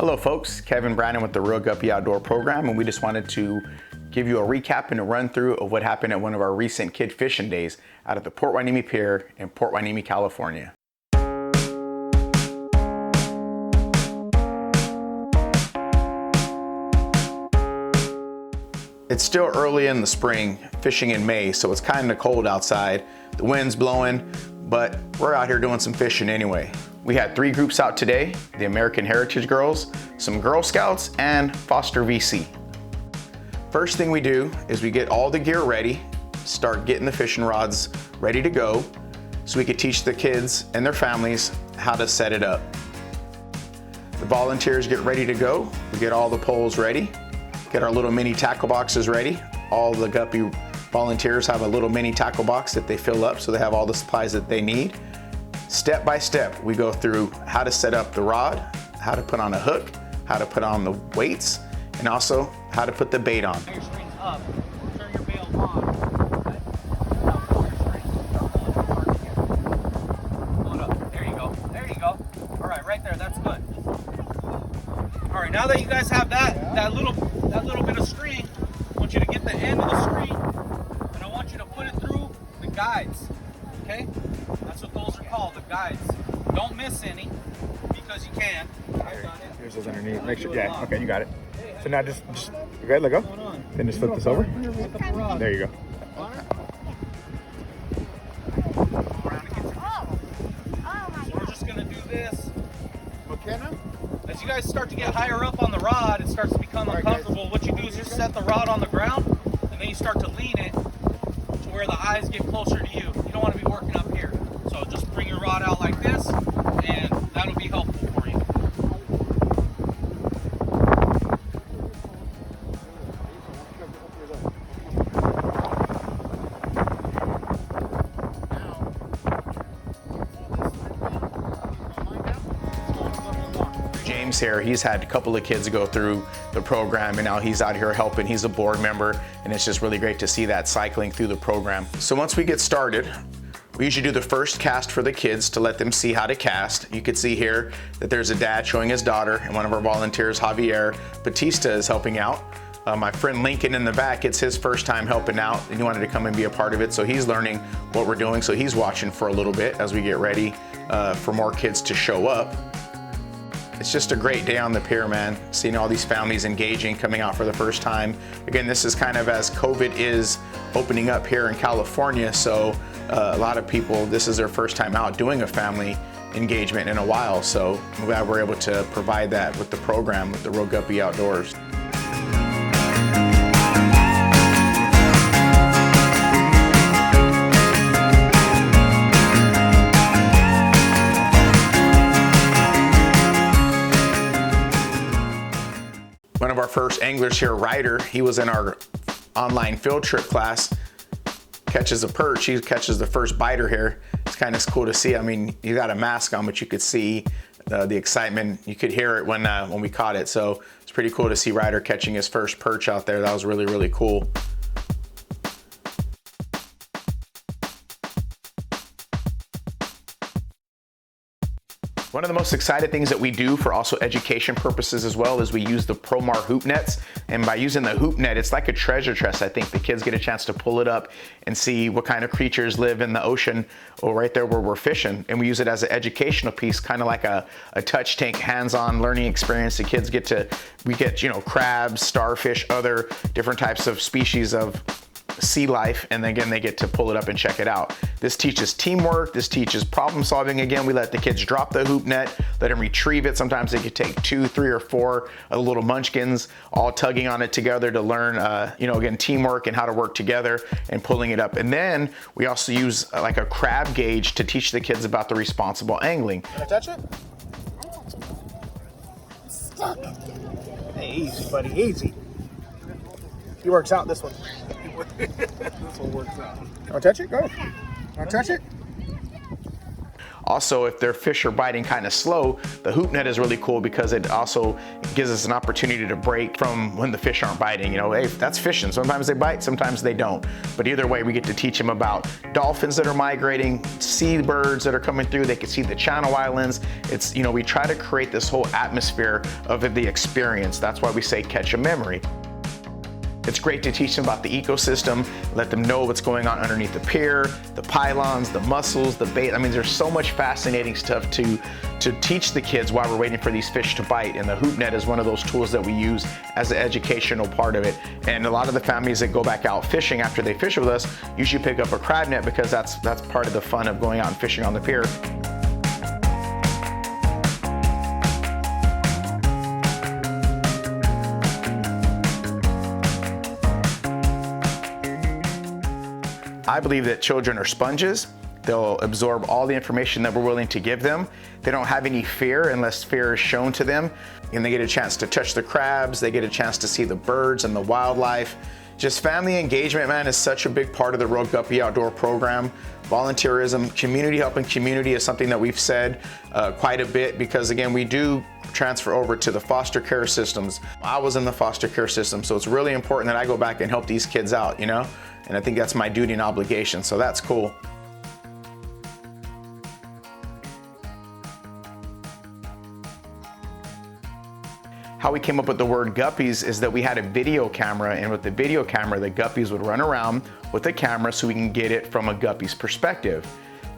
Hello folks, Kevin Brandon with the Real Guppy Outdoor Program, and we just wanted to give you a recap and a run through of what happened at one of our recent kid fishing days out at the Port Hueneme Pier in Port Hueneme, California. It's still early in the spring, fishing in May, so it's kind of cold outside. The wind's blowing, but we're out here doing some fishing anyway. We had 3 groups out today: the American Heritage Girls, some Girl Scouts, and Foster VC. First thing we do is we get all the gear ready, start getting the fishing rods ready to go, so we could teach the kids and their families how to set it up. The volunteers get ready to go. We get all the poles ready, get our little mini tackle boxes ready. All the Guppy volunteers have a little mini tackle box that they fill up so they have all the supplies that they need. Step by step, we go through how to set up the rod, how to put on a hook, how to put on the weights, and also how to put the bait on. Your string's up, turn your bail on. Now pull your string. Pull it up. There you go. There you go. All right, right there. That's good. All right, now that you guys have that little bit of string, I want you to get the end of the string, and I want you to put it through the guides. Okay? That's what those are called, the guides. Don't miss any, because you can. I've done it. Here's those underneath. Make sure, yeah, okay, you got it. So now just you good, let go. Then just flip this over. There you go. So we're just gonna do this. As you guys start to get higher up on the rod, it starts to become uncomfortable. What you do is just set the rod on the ground, and then you start to lean it to where the eyes get closer to you. You don't want to be working up here. So just bring your rod out like this, and that'll be helpful for you. James here, he's had a couple of kids go through the program, and now he's out here helping. He's a board member, and it's just really great to see that cycling through the program. So once we get started, we usually do the first cast for the kids to let them see how to cast. You can see here that there's a dad showing his daughter, and one of our volunteers, Javier Batista, is helping out. My friend Lincoln in the back, it's his first time helping out, and he wanted to come and be a part of it, so he's learning what we're doing, so he's watching for a little bit as we get ready for more kids to show up. It's just a great day on the pier, man. Seeing all these families engaging, coming out for the first time. Again, this is kind of as COVID is opening up here in California, so a lot of people, this is their first time out doing a family engagement in a while, so I'm glad we're able to provide that with the program, with the Real Guppy Outdoors. One of our first anglers here, Ryder, he was in our online field trip class, catches a perch, he catches the first biter here. It's kind of cool to see. I mean, you got a mask on, but you could see the excitement. You could hear it when we caught it. So it's pretty cool to see Ryder catching his first perch out there. That was really, really cool. One of the most exciting things that we do for also education purposes as well is we use the Promar hoop nets. And by using the hoop net, it's like a treasure chest. I think the kids get a chance to pull it up and see what kind of creatures live in the ocean or right there where we're fishing. And we use it as an educational piece, kind of like a touch tank, hands-on learning experience. The kids we get, you know, crabs, starfish, other different types of species of sea life, and then again they get to pull it up and check it out. This teaches teamwork, this teaches problem solving. Again, we let the kids drop the hoop net, let them retrieve it. Sometimes they could take 2, 3, or 4 little munchkins all tugging on it together to learn you know, again, teamwork and how to work together and pulling it up. And then we also use like a crab gauge to teach the kids about the responsible angling. Can I touch it? It's stuck. Hey, easy buddy, easy. He works out, this one. This one works out. Want to touch it? Go ahead. Want to touch it? Also, if their fish are biting kind of slow, the hoop net is really cool because it also gives us an opportunity to break from when the fish aren't biting. You know, hey, that's fishing. Sometimes they bite, sometimes they don't. But either way, we get to teach them about dolphins that are migrating, seabirds that are coming through. They can see the Channel Islands. It's, you know, we try to create this whole atmosphere of the experience. That's why we say catch a memory. It's great to teach them about the ecosystem, let them know what's going on underneath the pier, the pylons, the mussels, the bait. I mean, there's so much fascinating stuff to teach the kids while we're waiting for these fish to bite. And the hoop net is one of those tools that we use as an educational part of it. And a lot of the families that go back out fishing after they fish with us usually pick up a crab net because that's part of the fun of going out and fishing on the pier. I believe that children are sponges. They'll absorb all the information that we're willing to give them. They don't have any fear unless fear is shown to them. And they get a chance to touch the crabs. They get a chance to see the birds and the wildlife. Just family engagement, man, is such a big part of the Royal Guppy Outdoor program. Volunteerism, community helping community is something that we've said quite a bit because, again, we do transfer over to the foster care systems. I was in the foster care system, so it's really important that I go back and help these kids out, you know? And I think that's my duty and obligation, so that's cool. How we came up with the word guppies is that we had a video camera, and with the video camera, the guppies would run around with the camera so we can get it from a guppy's perspective.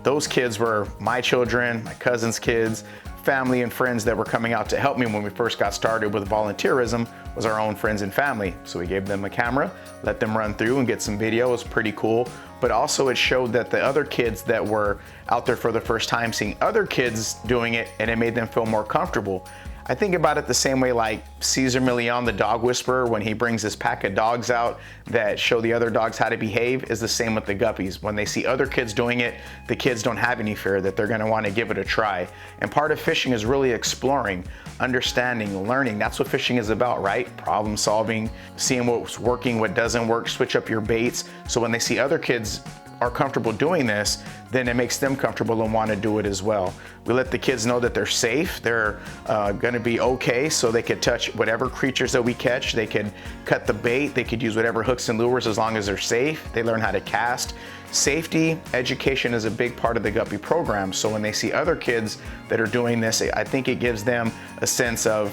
Those kids were my children, my cousin's kids, family and friends that were coming out to help me when we first got started with volunteerism was our own friends and family. So we gave them a camera, let them run through and get some video. It was pretty cool. But also it showed that the other kids that were out there for the first time seeing other kids doing it, and it made them feel more comfortable. I think about it the same way like Cesar Millan, the dog whisperer, when he brings his pack of dogs out that show the other dogs how to behave, is the same with the guppies. When they see other kids doing it, the kids don't have any fear that they're gonna wanna give it a try. And part of fishing is really exploring, understanding, learning. That's what fishing is about, right? Problem solving, seeing what's working, what doesn't work, switch up your baits. So when they see other kids are comfortable doing this, then it makes them comfortable and want to do it as well. We let the kids know that they're safe, they're gonna be okay, so they could touch whatever creatures that we catch, they could cut the bait, they could use whatever hooks and lures as long as they're safe. They learn how to cast. Safety, education is a big part of the Guppy program, so when they see other kids that are doing this, I think it gives them a sense of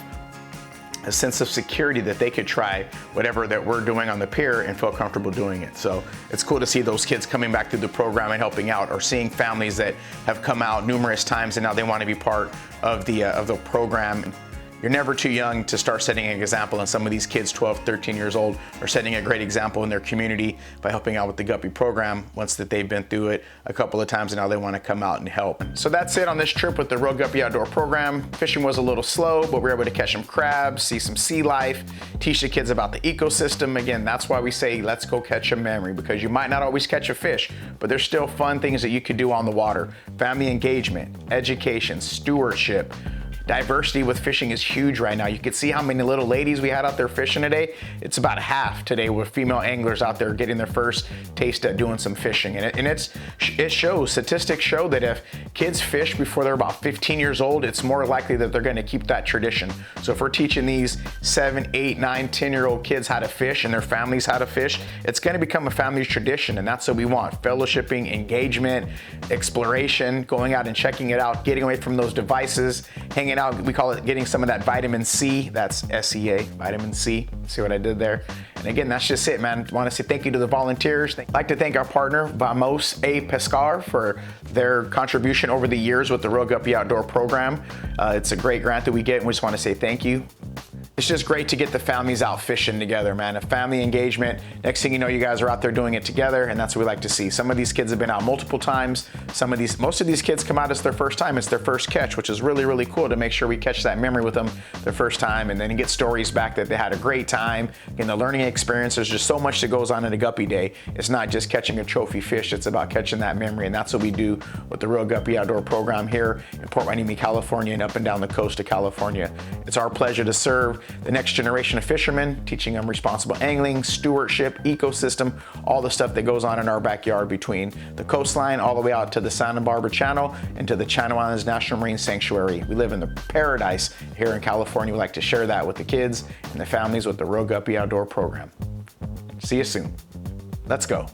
security that they could try whatever that we're doing on the pier and feel comfortable doing it. So it's cool to see those kids coming back through the program and helping out, or seeing families that have come out numerous times and now they want to be part of the program. You're never too young to start setting an example, and some of these kids, 12, 13 years old, are setting a great example in their community by helping out with the Guppy program once that they've been through it a couple of times and now they want to come out and help. So that's it on this trip with the Royal Guppy Outdoor program. Fishing was a little slow, but we were able to catch some crabs, see some sea life, teach the kids about the ecosystem. Again, that's why we say let's go catch a memory, because you might not always catch a fish, but there's still fun things that you could do on the water. Family engagement, education, stewardship. Diversity with fishing is huge right now. You can see how many little ladies we had out there fishing today. It's about half today with female anglers out there getting their first taste at doing some fishing. And it shows, statistics show that if kids fish before they're about 15 years old, it's more likely that they're gonna keep that tradition. So if we're teaching these 7, 8, 9, 10-year-old kids how to fish and their families how to fish, it's gonna become a family tradition, and that's what we want. Fellowshipping, engagement, exploration, going out and checking it out, getting away from those devices, hanging out. We call it getting some of that vitamin C. That's SEA, vitamin C. See what I did there? And again, that's just it, man. I want to say thank you to the volunteers. I'd like to thank our partner, Vamos a Pescar, for their contribution over the years with the Royal Guppy Outdoor program. It's a great grant that we get, and we just want to say thank you. It's just great to get the families out fishing together, man. A family engagement. Next thing you know, you guys are out there doing it together, and that's what we like to see. Some of these kids have been out multiple times. Most of these kids come out as their first time. It's their first catch, which is really, really cool to make sure we catch that memory with them their first time, and then get stories back that they had a great time. In the learning experience, there's just so much that goes on in a Guppy day. It's not just catching a trophy fish. It's about catching that memory, and that's what we do with the Royal Guppy Outdoor program here in Port Hueneme, California, and up and down the coast of California. It's our pleasure to serve the next generation of fishermen, teaching them responsible angling, stewardship, ecosystem, all the stuff that goes on in our backyard between the coastline all the way out to the Santa Barbara Channel and to the Channel Islands National Marine Sanctuary. We live in the paradise here in California. We like to share that with the kids and the families with the Guppy Outdoor program. See you soon. Let's go.